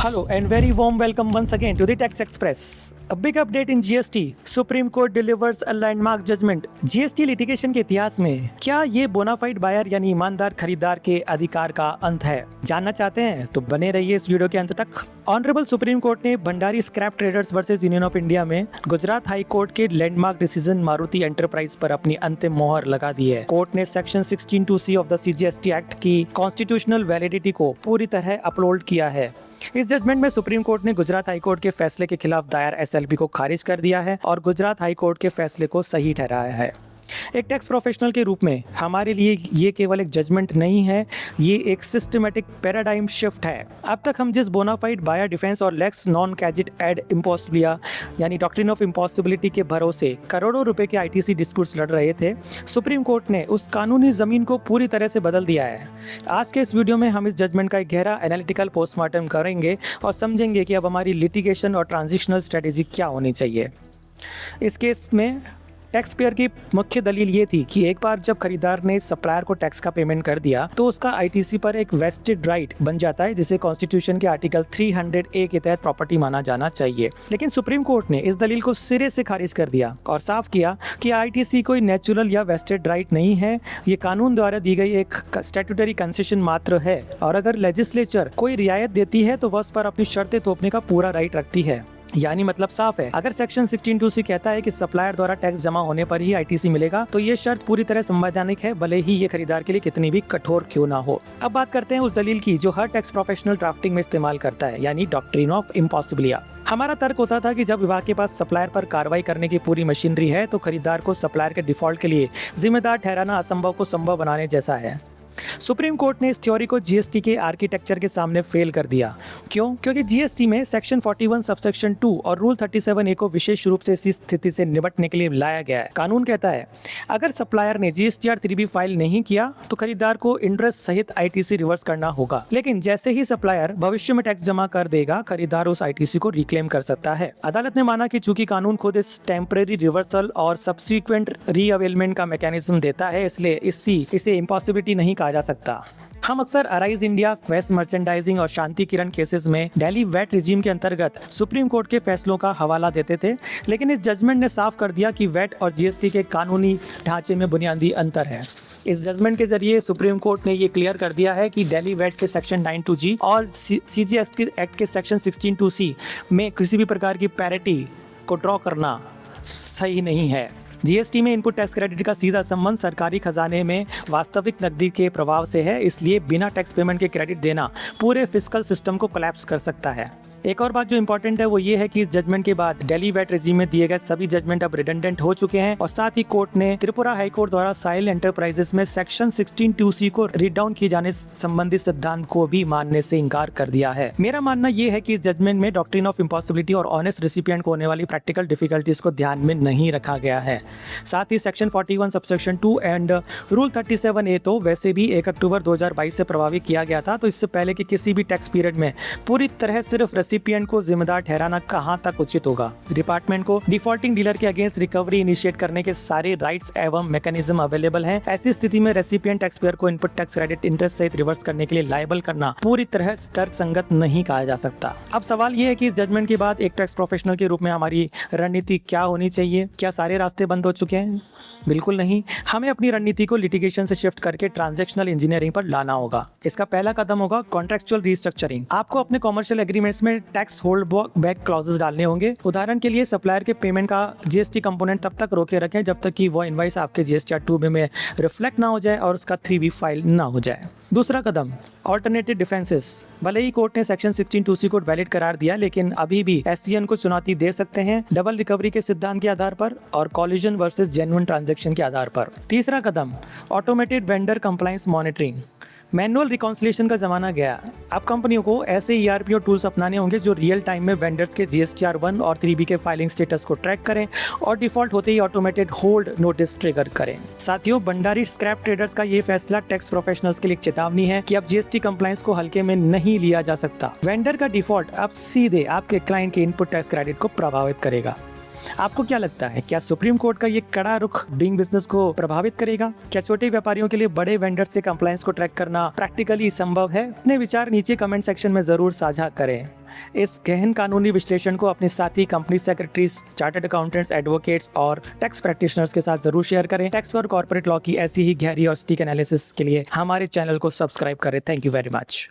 Hello and very warm welcome once again to the Tax Express. A big update in GST. Supreme Court delivers a landmark judgment. GST litigation के इतिहास में क्या ये bonafide buyer यानी ईमानदार खरीदार के अधिकार का अंत है? जानना चाहते हैं तो बने रहिए इस वीडियो के अंत तक। ऑनरेबल सुप्रीम कोर्ट ने Bhandari scrap traders versus union of India में गुजरात हाई कोर्ट के लैंडमार्क डिसीजन मारुति एंटरप्राइज पर अपनी अंतिम मोहर लगा दी है। कोर्ट ने section 16(2)(c of the CGST act की कॉन्स्टिट्यूशनल वैलिडिटी को पूरी तरह अपलोड किया है। इस जजमेंट में सुप्रीम कोर्ट ने गुजरात हाई कोर्ट के फैसले के खिलाफ दायर SLP को खारिज कर दिया है और गुजरात हाई कोर्ट के फैसले को सही ठहराया है। एक टैक्स प्रोफेशनल के रूप में हमारे लिए ये केवल एक जजमेंट नहीं है, ये एक सिस्टमेटिक पैराडाइम शिफ्ट है। अब तक हम जिस बोनाफाइड बायर डिफेंस और लेक्स नॉन कैजिट एड इम्पॉसिबिलिया यानी डॉक्ट्रिन ऑफ इम्पॉसिबिलिटी के भरोसे करोड़ों रुपए के ITC डिस्प्यूट्स लड़ रहे थे, सुप्रीम कोर्ट ने उस कानूनी जमीन को पूरी तरह से बदल दिया है। आज के इस वीडियो में हम इस जजमेंट का एक गहरा एनालिटिकल पोस्टमार्टम करेंगे और समझेंगे कि अब हमारी लिटिगेशन और ट्रांजिशनल स्ट्रेटेजी क्या होनी चाहिए। इस केस में टैक्स पेयर की मुख्य दलील ये थी कि एक बार जब खरीदार ने सप्लायर को टैक्स का पेमेंट कर दिया तो उसका ITC पर एक वेस्टेड राइट बन जाता है, जिसे कॉन्स्टिट्यूशन के आर्टिकल 300A के तहत प्रॉपर्टी माना जाना चाहिए। लेकिन सुप्रीम कोर्ट ने इस दलील को सिरे से खारिज कर दिया और साफ किया कि ITC कोई नेचुरल या वेस्टेड राइट नहीं है, ये कानून द्वारा दी गई एक स्टैट्यूटरी कंसेशन मात्र है और अगर लेजिस्लेचर कोई रियायत देती है तो वह उस पर अपनी शर्तें थोपने का पूरा राइट रखती है। यानी मतलब साफ है, अगर सेक्शन 16(2)(c कहता है कि सप्लायर द्वारा टैक्स जमा होने पर ही ITC मिलेगा तो ये शर्त पूरी तरह संवैधानिक है, भले ही ये खरीदार के लिए कितनी भी कठोर क्यों ना हो। अब बात करते हैं उस दलील की जो हर टैक्स प्रोफेशनल ड्राफ्टिंग में इस्तेमाल करता है, यानी डॉक्ट्रिन ऑफ इम्पॉसिबिलिया। हमारा तर्क होता था कि जब विभाग के पास सप्लायर पर कार्रवाई करने की पूरी मशीनरी है तो खरीदार को सप्लायर के डिफॉल्ट के लिए जिम्मेदार ठहराना असंभव को संभव बनाने जैसा है। सुप्रीम कोर्ट ने इस थ्योरी को GST के आर्किटेक्चर के सामने फेल कर दिया। क्यों? क्योंकि GST में सेक्शन 41 सबसेक्शन 2 और रूल 37A को विशेष रूप से इसी स्थिति से निपटने के लिए लाया गया है। कानून कहता है अगर सप्लायर ने GSTR 3B फाइल नहीं किया तो खरीदार को इंटरेस्ट सहित ITC रिवर्स करना होगा, लेकिन जैसे ही सप्लायर भविष्य में टैक्स जमा कर देगा खरीदार उस ITC को रिक्लेम कर सकता है। अदालत ने माना कि चूंकि कानून खुद इस टेम्परेरी रिवर्सल और सब्सिक्वेंट रीअवेलमेंट का मैकेनिज्म देता है, इसलिए इसे इम्पॉसिबिलिटी नहीं कहा जा सकता। हम अक्सर अराइज इंडिया, क्वेस्ट मर्चेंडाइजिंग और शांति किरण केसेस में दिल्ली वैट रिजीम के अंतर्गत सुप्रीम कोर्ट के फैसलों का हवाला देते थे, लेकिन इस जजमेंट ने साफ कर दिया कि वैट और GST के कानूनी ढांचे में बुनियादी अंतर है। इस जजमेंट के जरिए सुप्रीम कोर्ट ने ये क्लियर कर दिया है कि दिल्ली वैट के सेक्शन 9(2)(g और CGST एक्ट के सेक्शन 16(2)(c में किसी भी प्रकार की पैरिटी को ड्रॉ करना सही नहीं है। GST में इनपुट टैक्स क्रेडिट का सीधा संबंध सरकारी खजाने में वास्तविक नकदी के प्रभाव से है, इसलिए बिना टैक्स पेमेंट के क्रेडिट देना पूरे फिस्कल सिस्टम को कोलैप्स कर सकता है। एक और बात जो इम्पोर्टेंट है वो ये है कि इस जजमेंट के बाद दिल्ली वैट रेजिम में दिए गए सभी जजमेंट अब रिडंडेंट हो चुके हैं और साथ ही कोर्ट ने त्रिपुरा हाई कोर्ट द्वारा साइल एंटरप्राइजेस में सेक्शन 16(2)(c को रीड डाउन किए जाने संबंधी सिद्धांत को भी मानने से इनकार कर दिया है। मेरा मानना ये है कि इस जजमेंट में डॉक्ट्रिन ऑफ इम्पॉसिबिलिटी और ऑनेस्ट रेसिपिएंट को होने वाली प्रैक्टिकल डिफिकल्टीज को ध्यान में नहीं रखा गया है। साथ ही section 41 subsection 2 and rule 37A तो वैसे भी 1 अक्टूबर 2022 से प्रभावी किया गया था, तो इससे पहले कि किसी भी टैक्स पीरियड में पूरी तरह सिर्फ रेसिपिएंट को जिम्मेदार ठहराना कहां तक उचित होगा। डिपार्टमेंट को डिफॉल्टिंग डीलर के अगेंस्ट रिकवरी इनिशिएट करने के सारे राइट्स एवं मैकेनिज्म अवेलेबल हैं। ऐसी स्थिति में रेसिपिएंट टैक्स पेयर को इनपुट टैक्स क्रेडिट इंटरेस्ट सहित रिवर्स करने के लिए लायबल करना पूरी तरह तर्कसंगत नहीं कहा जा सकता। अब सवाल यह है कि इस जजमेंट के बाद एक टैक्स प्रोफेशनल के रूप में हमारी रणनीति क्या होनी चाहिए? क्या सारे रास्ते बंद हो चुके हैं? बिल्कुल नहीं। हमें अपनी रणनीति को लिटिगेशन से शिफ्ट करके ट्रांजैक्शनल इंजीनियरिंग पर लाना होगा। इसका पहला कदम होगा कॉन्ट्रेक्चुअल रीस्ट्रक्चरिंग। आपको अपने कॉमर्शियल एग्रीमेंट्स में टैक्स होल्ड बैक क्लॉजेस डालने होंगे। उदाहरण के लिए सप्लायर के पेमेंट का GST कंपोनेंट तब तक रोके रखें जब तक कि वो इनवाइस आपके GSTR 2B में रिफ्लेक्ट ना हो जाए और उसका 3B फाइल ना हो जाए। दूसरा कदम ऑल्टरनेटिव डिफेंसेस। भले ही कोर्ट ने सेक्शन 16(2)(c को वैलिड करार दिया, लेकिन अभी भी SCN को चुनौती दे सकते हैं डबल रिकवरी के सिद्धांत के आधार पर और कॉलिजन वर्सेस जेन्युइन ट्रांजैक्शन के आधार पर। तीसरा कदम automated vendor compliance monitoring. Manual reconciliation का जमाना गया। अब कंपनियों को ऐसे ERP और टूल्स अपनाने होंगे जो रियल टाइम में वेंडर्स के GSTR 1 और 3B के फाइलिंग स्टेटस को ट्रैक करें और डिफॉल्ट होते ही ऑटोमेटेड होल्ड नोटिस ट्रिगर करें। साथियों, भंडारी स्क्रैप ट्रेडर्स का ये फैसला टैक्स प्रोफेशनल्स के लिए चेतावनी है कि अब GST कंप्लायंस को हल्के में नहीं लिया जा सकता। वेंडर का डिफॉल्ट अब सीधे आपके क्लाइंट के इनपुट टैक्स क्रेडिट को प्रभावित करेगा। आपको क्या लगता है, क्या सुप्रीम कोर्ट का ये कड़ा रुख डूइंग बिजनेस को प्रभावित करेगा? क्या छोटे व्यापारियों के लिए बड़े वेंडर्स के कंप्लायंस को ट्रैक करना प्रैक्टिकली संभव है? अपने विचार नीचे कमेंट सेक्शन में जरूर साझा करें। इस गहन कानूनी विश्लेषण को अपने साथी, company secretaries, chartered accountants, advocates और टैक्स प्रैक्टिशनर्स के साथ जरूर शेयर करें। टैक्स और कॉर्पोरेट लॉ की ऐसी ही गहरी और सटीक एनालिसिस के लिए हमारे चैनल को सब्सक्राइब करें। Thank you very much.